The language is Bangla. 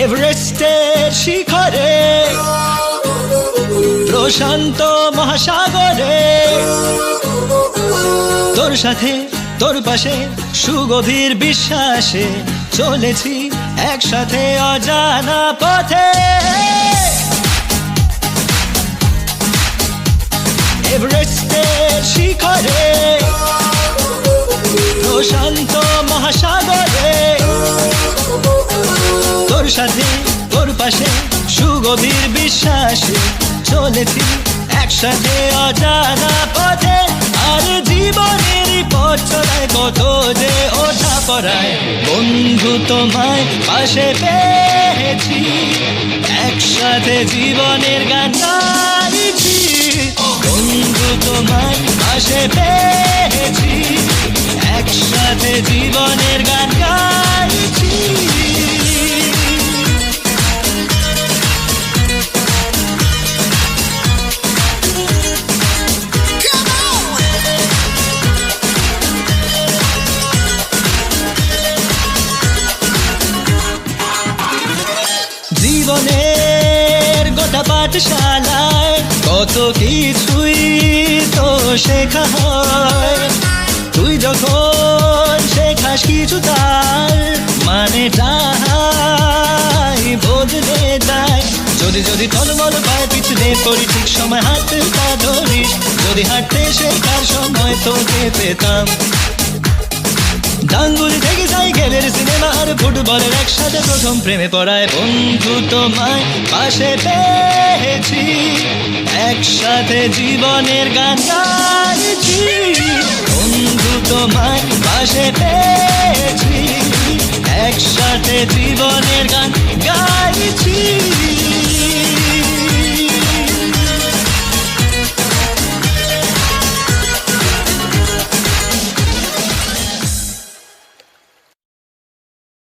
এভারেস্টের শিখরে, প্রশান্ত মহাসাগরে, তোর সাথে তোর পাশে সুগভীর বিশ্বাসে চলেছি একসাথে অজানা পথে। এভারেস্টের শিখরে, প্রশান্ত মহাসাগরে, তোর সাথে তোর পাশে সুগভীর বিশ্বাসে চলেছি একসাথে অজানা পথে। আর জীবনের পথ চলায় কত যে ওঠা পড়ায়, বন্ধু তোমায় পাশে পেয়েছি, একসাথে জীবনের গান গাইছি। বন্ধু তোমায় পাশে পেয়েছি, একসাথে জীবনের গান গাইছি। জীবনের গোটা পাঠশালায় কত কিছুই তো শেখা হয়। তুই যখন শেখাস কিছু তার মানেটাই বদলে যায়। যদি যদি টলমল পায়ে পিছলে পড়ি, ঠিক সময় হাতে পা ধরিস, যদি হাঁটতে শেখার সময় তোকে পেতাম। গাঙ্গুলি থেকে সাইকেলের সিনেমা আর ফুটবলের একসাথে প্রথম প্রেমে পড়ায়, বন্ধু তোমায় পাশে পেয়েছি, একসাথে জীবনের গান গাইছি। বন্ধু তোমায় পাশে পেয়েছি, একসাথে জীবনের গান গাইছি।